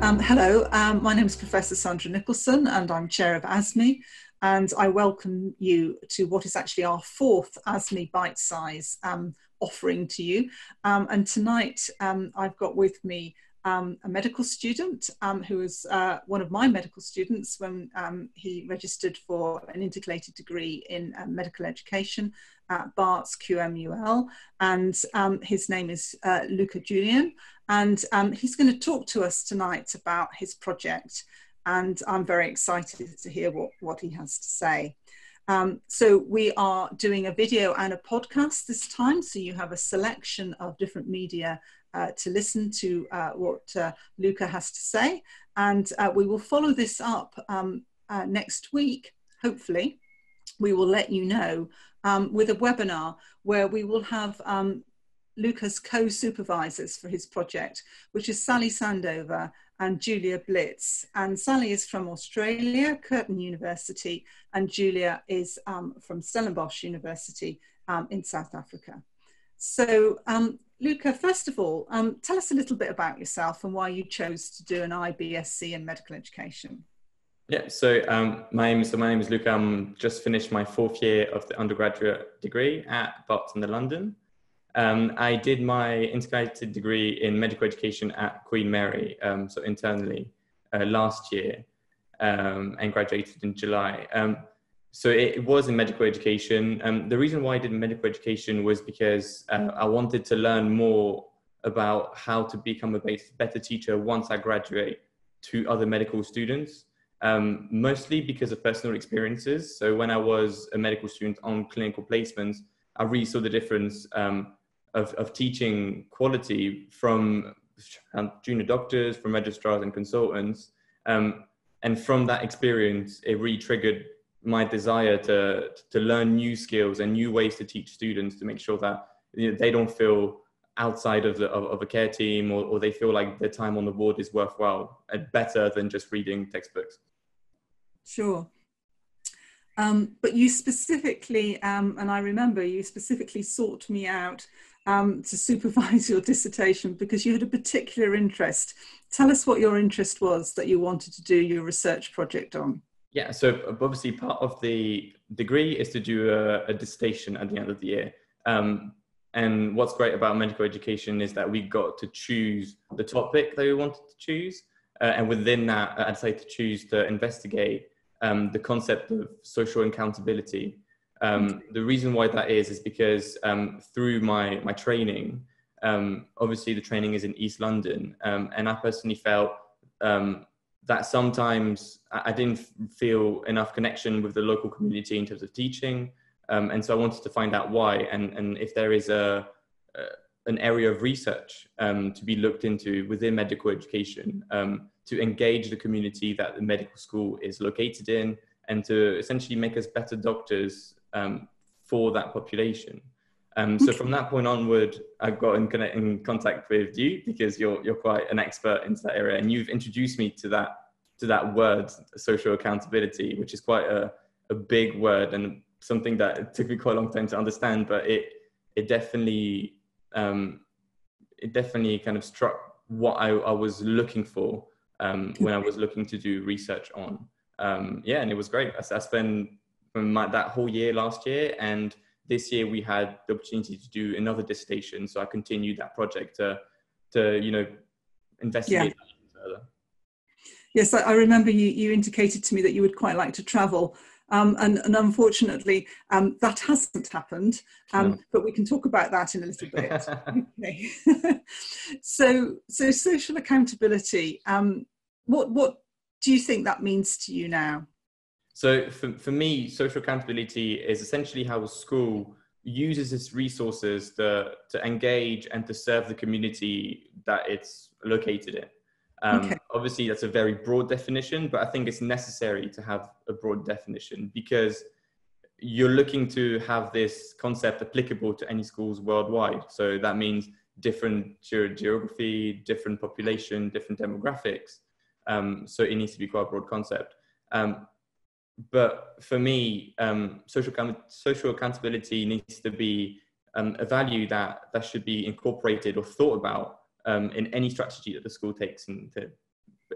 Hello, my name is Professor Sandra Nicholson and I'm Chair of ASME, and I welcome you to what is actually our fourth ASME Bite-Size offering to you. And tonight I've got with me a medical student who was one of my medical students when he registered for an integrated degree in medical education at Bart's QMUL, and his name is Luca Jullian, and he's going to talk to us tonight about his project, and I'm very excited to hear what he has to say. So we are doing a video and a podcast this time, so you have a selection of different media to listen to what Luca has to say, and we will follow this up next week. Hopefully we will let you know with a webinar where we will have Luca's co-supervisors for his project, which is Sally Sandover and Julia Blitz. And Sally is from Australia, Curtin University, and Julia is from Stellenbosch University in South Africa. So Luca, first of all, tell us a little bit about yourself and why you chose to do an iBSc in medical education. Yeah, so my name is Luca. I'm just finished my fourth year of the undergraduate degree at Barts in London. I did my integrated degree in medical education at Queen Mary, so internally, last year, and graduated in July. So it was in medical education. The reason why I did medical education was because I wanted to learn more about how to become a better teacher once I graduate to other medical students, mostly because of personal experiences. So when I was a medical student on clinical placements, I really saw the difference of teaching quality from junior doctors, from registrars and consultants. And from that experience, it really triggered my desire to learn new skills and new ways to teach students to make sure that they don't feel outside of a care team, or they feel like their time on the ward is worthwhile and better than just reading textbooks. Sure. But you specifically, and I remember you specifically sought me out to supervise your dissertation because you had a particular interest. Tell us what your interest was that you wanted to do your research project on. Yeah, so obviously part of the degree is to do a dissertation at the end of the year. And what's great about medical education is that we got to choose the topic that we wanted to choose. And within that, I decided to choose to investigate the concept of social accountability. The reason why that is because through my training, obviously the training is in East London, and I personally felt that sometimes I didn't feel enough connection with the local community in terms of teaching, and so I wanted to find out why, and if there is an area of research to be looked into within medical education to engage the community that the medical school is located in, and to essentially make us better doctors for that population. So from that point onward, I got in contact with you because you're quite an expert into that area, and you've introduced me to that word, social accountability, which is quite a big word and something that it took me quite a long time to understand, but it definitely kind of struck what I was looking for when I was looking to do research on. Yeah, and it was great. I spent that whole year last year, and this year we had the opportunity to do another dissertation. So I continued that project to investigate that further. Yes, I remember you indicated to me that you would quite like to travel. And unfortunately, that hasn't happened, No. but we can talk about that in a little bit. Okay. So social accountability, what do you think that means to you now? So for me, social accountability is essentially how a school uses its resources to engage and to serve the community that it's located in. Okay. Obviously, that's a very broad definition, but I think it's necessary to have a broad definition because you're looking to have this concept applicable to any schools worldwide. So that means different geography, different population, different demographics. So it needs to be quite a broad concept. But for me, social accountability needs to be a value that should be incorporated or thought about in any strategy that the school takes into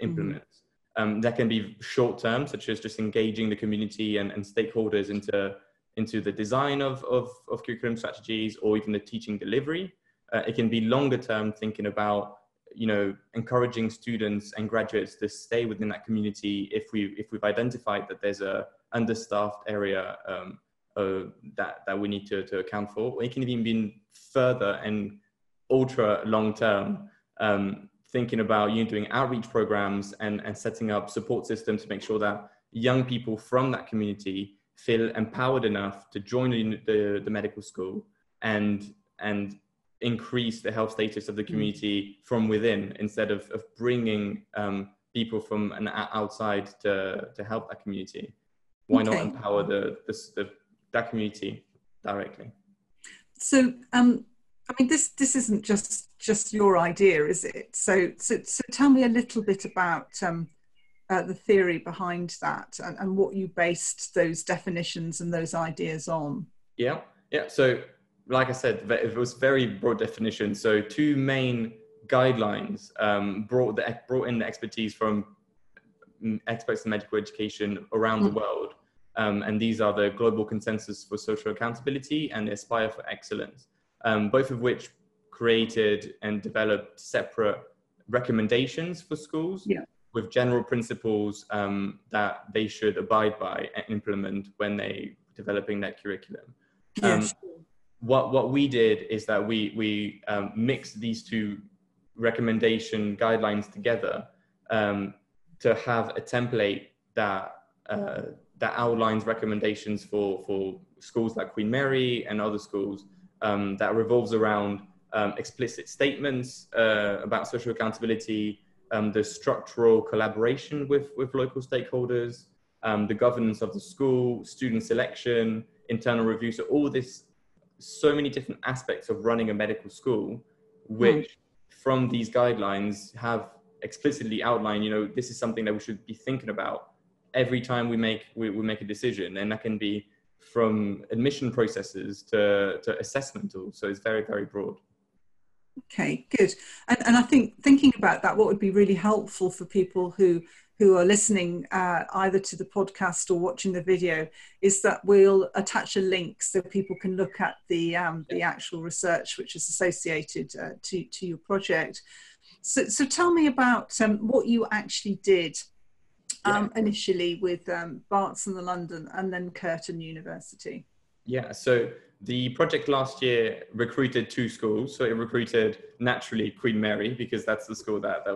implements. That can be short term, such as just engaging the community and stakeholders into the design of curriculum strategies, or even the teaching delivery. It can be longer term, thinking about, you know, encouraging students and graduates to stay within that community if we've identified that there's a understaffed area that we need to account for. Or it can even be further and ultra long term, thinking about, you know, doing outreach programs and setting up support systems to make sure that young people from that community feel empowered enough to join the medical school and increase the health status of the community from within, instead of bringing people from an outside to help that community. Why not empower that community directly? So, I mean, this isn't just your idea, is it? So tell me a little bit about the theory behind that, and what you based those definitions and those ideas on. Yeah. So, like I said, it was very broad definition. So 2 main guidelines brought in the expertise from experts in medical education around the world. And these are the Global Consensus for Social Accountability and the Aspire for Excellence, both of which created and developed separate recommendations for schools with general principles that they should abide by and implement when they developing their curriculum. What we did is that we mixed these 2 recommendation guidelines together to have a template that outlines recommendations for schools like Queen Mary and other schools, that revolves around explicit statements about social accountability, the structural collaboration with local stakeholders, the governance of the school, student selection, internal review. So all this, so many different aspects of running a medical school, which from these guidelines have explicitly outlined, you know, this is something that we should be thinking about every time we make a decision. And that can be from admission processes to assessment tools. So it's very, very broad. Okay, good. And I think thinking about that, what would be really helpful for people who are listening either to the podcast or watching the video, is that we'll attach a link so people can look at the actual research which is associated to your project. So tell me about what you actually did initially with Barts and the London and then Curtin University. Yeah, so the project last year recruited 2 schools. So it recruited naturally Queen Mary, because that's the school that I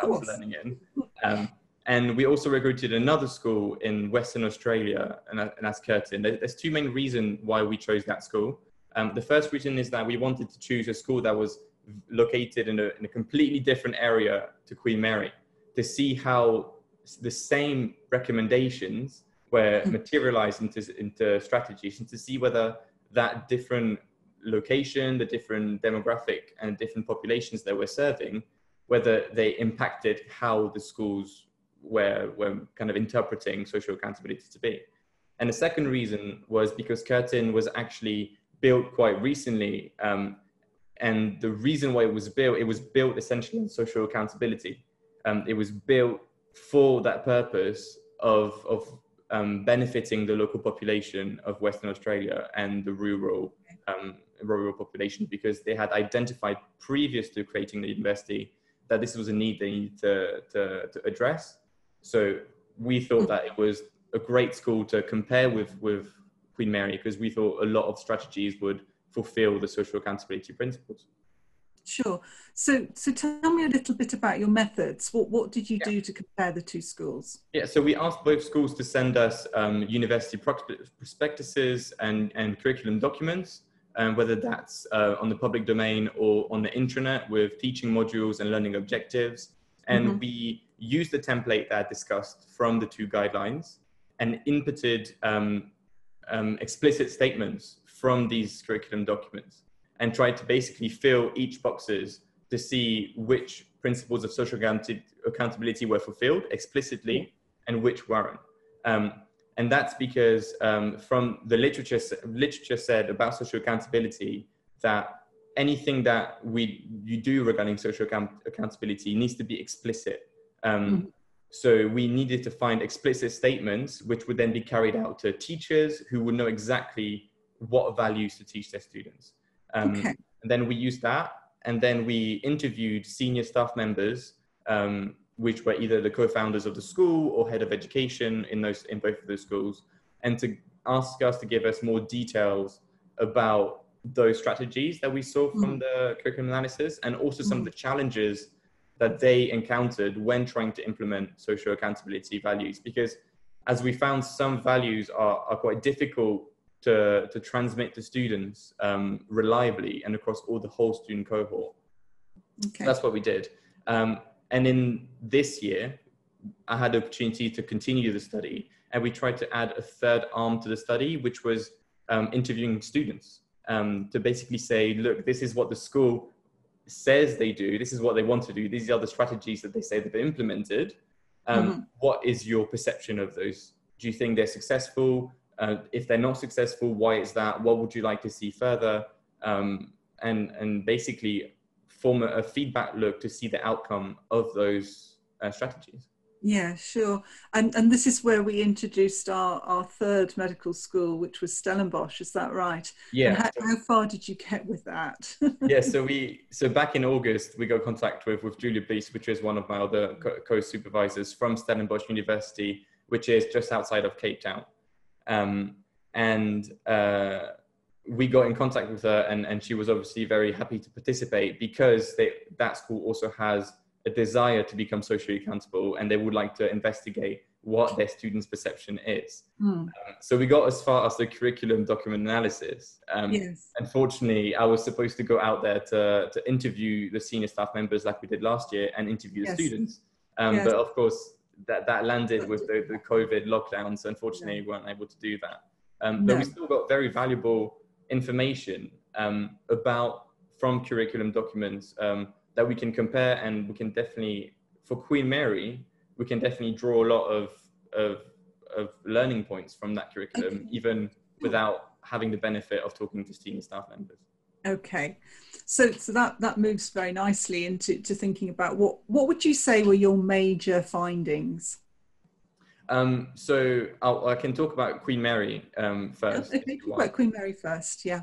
was learning in. And we also recruited another school in Western Australia, and that's Curtin. There's 2 main reasons why we chose that school. The first reason is that we wanted to choose a school that was located in a completely different area to Queen Mary, to see how the same recommendations were materialized into strategies, and to see whether that different location, the different demographic and different populations that we're serving, whether they impacted how the schools were kind of interpreting social accountability to be. And the second reason was because Curtin was actually built quite recently. And the reason why it was built essentially on social accountability. It was built for that purpose of benefiting the local population of Western Australia and the rural population, because they had identified previous to creating the university that this was a need they needed to address. So we thought that it was a great school to compare with Queen Mary, because we thought a lot of strategies would fulfill the social accountability principles. Sure. So tell me a little bit about your methods. What did you do to compare the 2 schools? Yeah, so we asked both schools to send us university prospectuses and curriculum documents, whether that's on the public domain or on the intranet with teaching modules and learning objectives. And we used the template that I discussed from the 2 guidelines and inputted explicit statements from these curriculum documents, and tried to basically fill each boxes to see which principles of social accountability were fulfilled explicitly and which weren't. And that's because from the literature said about social accountability that anything that you do regarding social accountability needs to be explicit. So we needed to find explicit statements, which would then be carried out to teachers who would know exactly what values to teach their students. And then we used that, and then we interviewed senior staff members, which were either the co-founders of the school or head of education in both of those schools, and to ask us to give us more details about those strategies that we saw from the curriculum analysis, and also some of the challenges that they encountered when trying to implement social accountability values. Because as we found, some values are quite difficult to transmit to students reliably and across the whole student cohort. So that's what we did. And in this year, I had the opportunity to continue the study, and we tried to add a third arm to the study, which was interviewing students to basically say, look, this is what the school says they do, this is what they want to do, these are the strategies that they say they've implemented. What is your perception of those? Do you think they're successful? If they're not successful, why is that? What would you like to see further? And basically form a feedback loop to see the outcome of those strategies. Yeah, sure. And this is where we introduced our third medical school, which was Stellenbosch, is that right? Yeah. And how far did you get with that? Yeah, so back in August, we got contact with Julia Blitz, which is one of my other co-supervisors from Stellenbosch University, which is just outside of Cape Town. We got in contact with her, and she was obviously very happy to participate, because that school also has a desire to become socially accountable, and they would like to investigate what their students' perception is. So we got as far as the curriculum document analysis. Unfortunately, I was supposed to go out there to interview the senior staff members like we did last year, and interview the students. But of course, that landed with the COVID lockdowns. So unfortunately, we weren't able to do that. But we still got very valuable information from curriculum documents that we can compare, and we can definitely, for Queen Mary, we can definitely draw a lot of learning points from that curriculum, even without having the benefit of talking to senior staff members. Okay, so that moves very nicely into thinking about what would you say were your major findings? So I can talk about Queen Mary first. Okay, talk about Queen Mary first, yeah.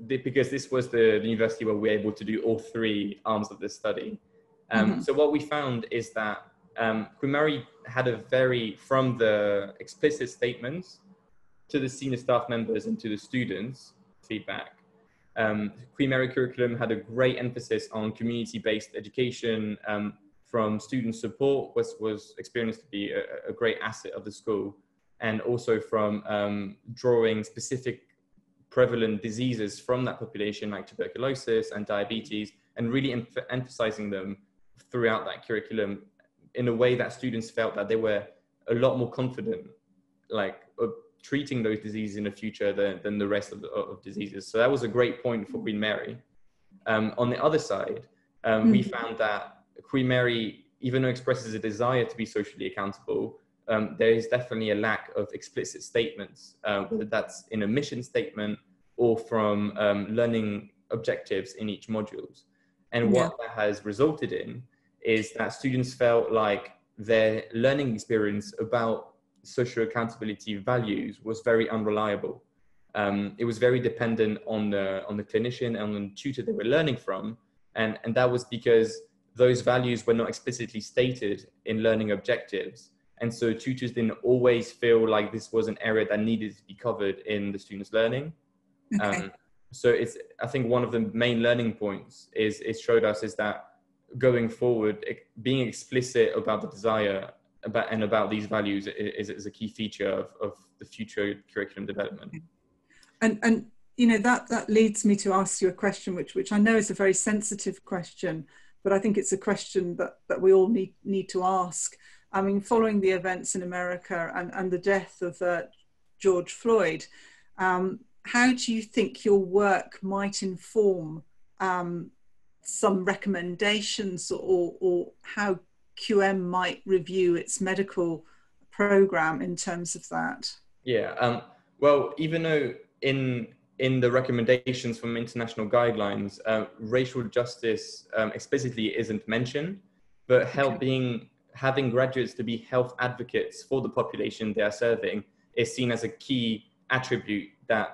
Because this was the university where we were able to do all three arms of the study. So what we found is that Queen Mary had from the explicit statements to the senior staff members and to the students feedback, Queen Mary curriculum had a great emphasis on community-based education. From student support was experienced to be a great asset of the school, and also from drawing specific prevalent diseases from that population, like tuberculosis and diabetes, and really emphasizing them throughout that curriculum in a way that students felt that they were a lot more confident, like treating those diseases in the future than the rest of diseases. So that was a great point for Queen Mary. On the other side, we found that Queen Mary, even though expresses a desire to be socially accountable, there is definitely a lack of explicit statements, whether that's in a mission statement or from learning objectives in each modules. And what that has resulted in is that students felt like their learning experience about social accountability values was very unreliable. It was very dependent on the clinician and on the tutor they were learning from, and that was because those values were not explicitly stated in learning objectives. And so tutors didn't always feel like this was an area that needed to be covered in the students' learning. So I think one of the main learning points it showed us is that going forward, being explicit about the desire about these values is a key feature of the future curriculum development. And you know, that leads me to ask you a question, which I know is a very sensitive question, but I think it's a question that we all need to ask. I mean, following the events in America and the death of George Floyd, how do you think your work might inform some recommendations or how QM might review its medical program in terms of that? Yeah, well, even though in the recommendations from international guidelines, racial justice explicitly isn't mentioned, but having graduates to be health advocates for the population they are serving is seen as a key attribute that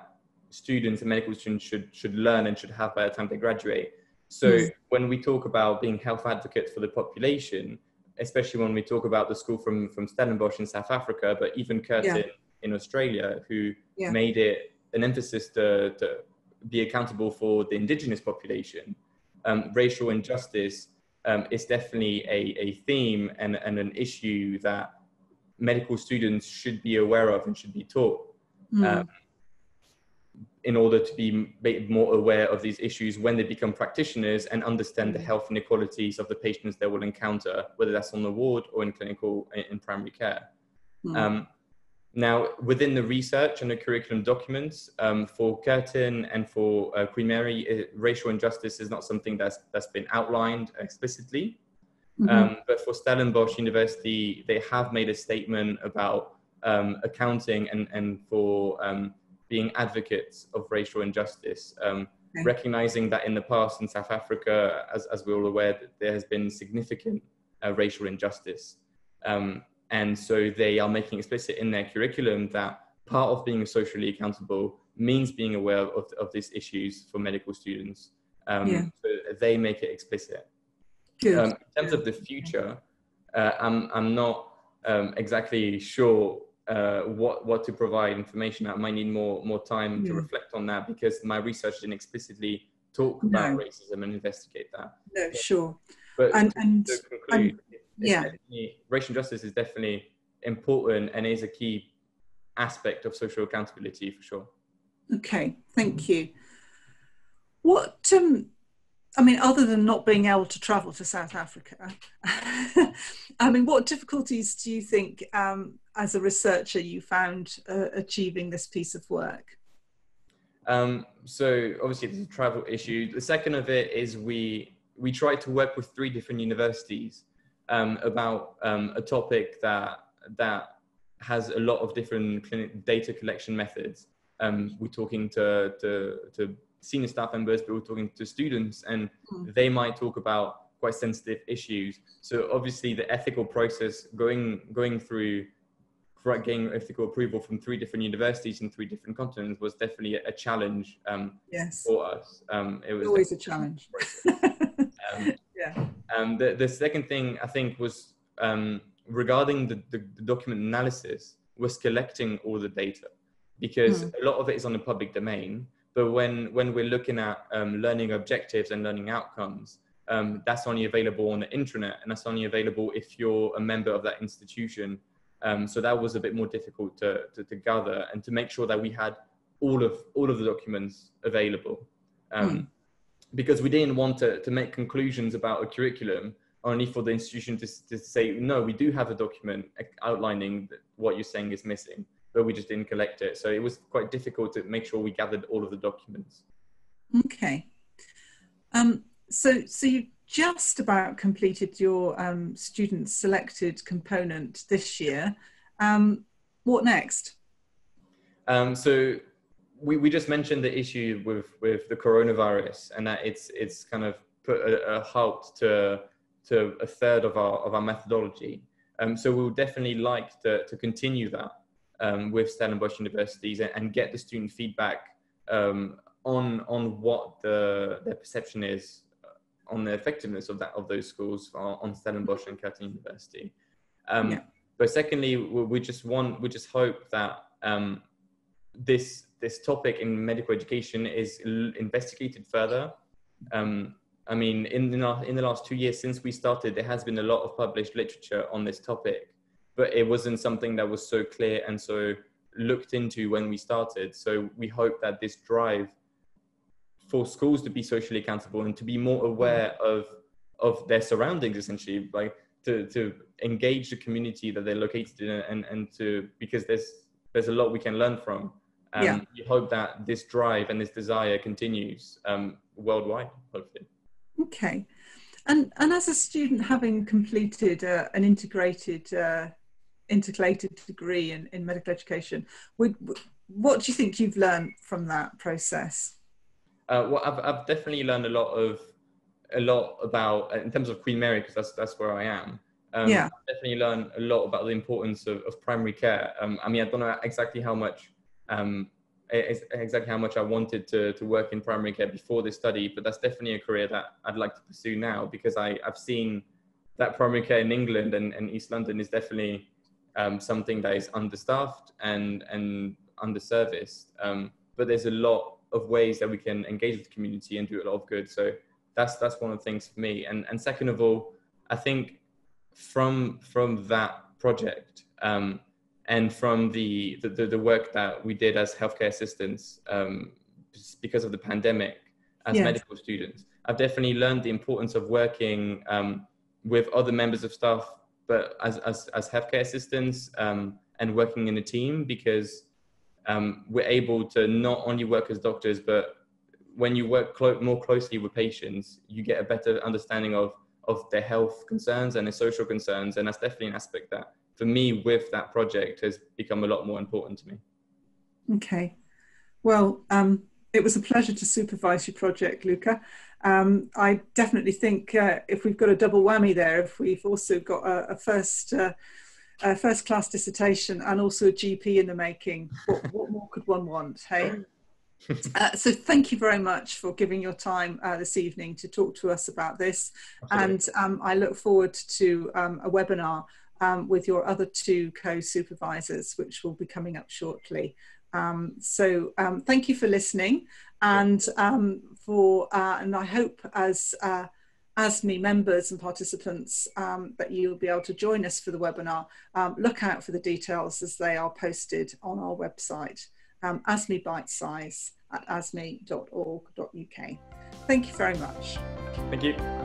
students and medical students should learn and should have by the time they graduate. So when we talk about being health advocates for the population, especially when we talk about the school from Stellenbosch in South Africa, but even Curtin in Australia, who made it an emphasis to be accountable for the indigenous population, racial injustice is definitely a theme and an issue that medical students should be aware of and should be taught in order to be more aware of these issues when they become practitioners and understand the health inequalities of the patients they will encounter, whether that's on the ward or in clinical, in primary care. Now, within the research and the curriculum documents, for Curtin and for Queen Mary, racial injustice is not something that's been outlined explicitly. But for Stellenbosch University, they have made a statement about accounting and for being advocates of racial injustice, recognizing that in the past in South Africa, as we're all aware, that there has been significant racial injustice. And so they are making explicit in their curriculum that part of being socially accountable means being aware of these issues for medical students. So they make it explicit. In terms of the future, I'm not exactly sure what to provide information. I might need more time to reflect on that, because my research didn't explicitly talk about racism and investigate that. No, sure. But to conclude, racial justice is definitely important and is a key aspect of social accountability for sure. Okay, thank you. What, I mean, other than not being able to travel to South Africa, I mean, what difficulties do you think, as a researcher, you found achieving this piece of work? So obviously there's a travel issue. The second of it is we tried to work with 3 different universities about a topic that has a lot of different data collection methods. We're talking to senior staff members, but we're talking to students, and they might talk about quite sensitive issues. So obviously the ethical process going through getting ethical approval from 3 different universities in 3 different continents was definitely a challenge for us. It was always a challenge. The second thing I think was regarding the document analysis, was collecting all the data, because a lot of it is on the public domain. But when we're looking at learning objectives and learning outcomes, that's only available on the intranet, and that's only available if you're a member of that institution. So that was a bit more difficult to gather and to make sure that we had all of the documents available. Because we didn't want to make conclusions about a curriculum only for the institution to say, no, we do have a document outlining what you're saying is missing, but we just didn't collect it. So it was quite difficult to make sure we gathered all of the documents. Okay. So you just about completed your student selected component this year. What next? So we just mentioned the issue with the coronavirus, and that it's kind of put a halt to a third of our methodology. So we would definitely like to continue that with Stellenbosch universities and get the student feedback on what their perception is on the effectiveness of those schools on Stellenbosch and Curtin University. But secondly, we just hope that this topic in medical education is investigated further. I mean, in the last 2 years since we started, there has been a lot of published literature on this topic, but it wasn't something that was so clear and so looked into when we started. So we hope that this drive for schools to be socially accountable and to be more aware of their surroundings, essentially, like to engage the community that they're located in, and to, because there's a lot we can learn from. We hope that this drive and this desire continues worldwide, hopefully. Okay. And as a student having completed an integrated degree in medical education, what do you think you've learned from that process? Well, I've definitely learned a lot of a lot about, in terms of Queen Mary, because that's where I am. Yeah. I definitely learned a lot about the importance of primary care. I mean, I don't know exactly how much I wanted to work in primary care before this study, but that's definitely a career that I'd like to pursue now, because I've seen that primary care in England and East London is definitely something that is understaffed and underserviced. But there's a lot of ways that we can engage with the community and do a lot of good. So that's one of the things for me. And second of all, I think from that project and from the work that we did as healthcare assistants because of the pandemic as medical students, I've definitely learned the importance of working with other members of staff, but as healthcare assistants and working in a team, because we're able to not only work as doctors, but when you work more closely with patients, you get a better understanding of their health concerns and their social concerns. And that's definitely an aspect that, for me, with that project has become a lot more important to me. Okay. Well, it was a pleasure to supervise your project, Luca. I definitely think if we've got a double whammy there, if we've also got a first-class dissertation and also a GP in the making, what more could one want, hey? So thank you very much for giving your time this evening to talk to us about this. Absolutely. And I look forward to a webinar with your other two co-supervisors, which will be coming up shortly. So thank you for listening, and and I hope as ASME members and participants that you'll be able to join us for the webinar. Look out for the details as they are posted on our website, ASMEBITESIZE at asme.org.uk. Thank you very much. Thank you.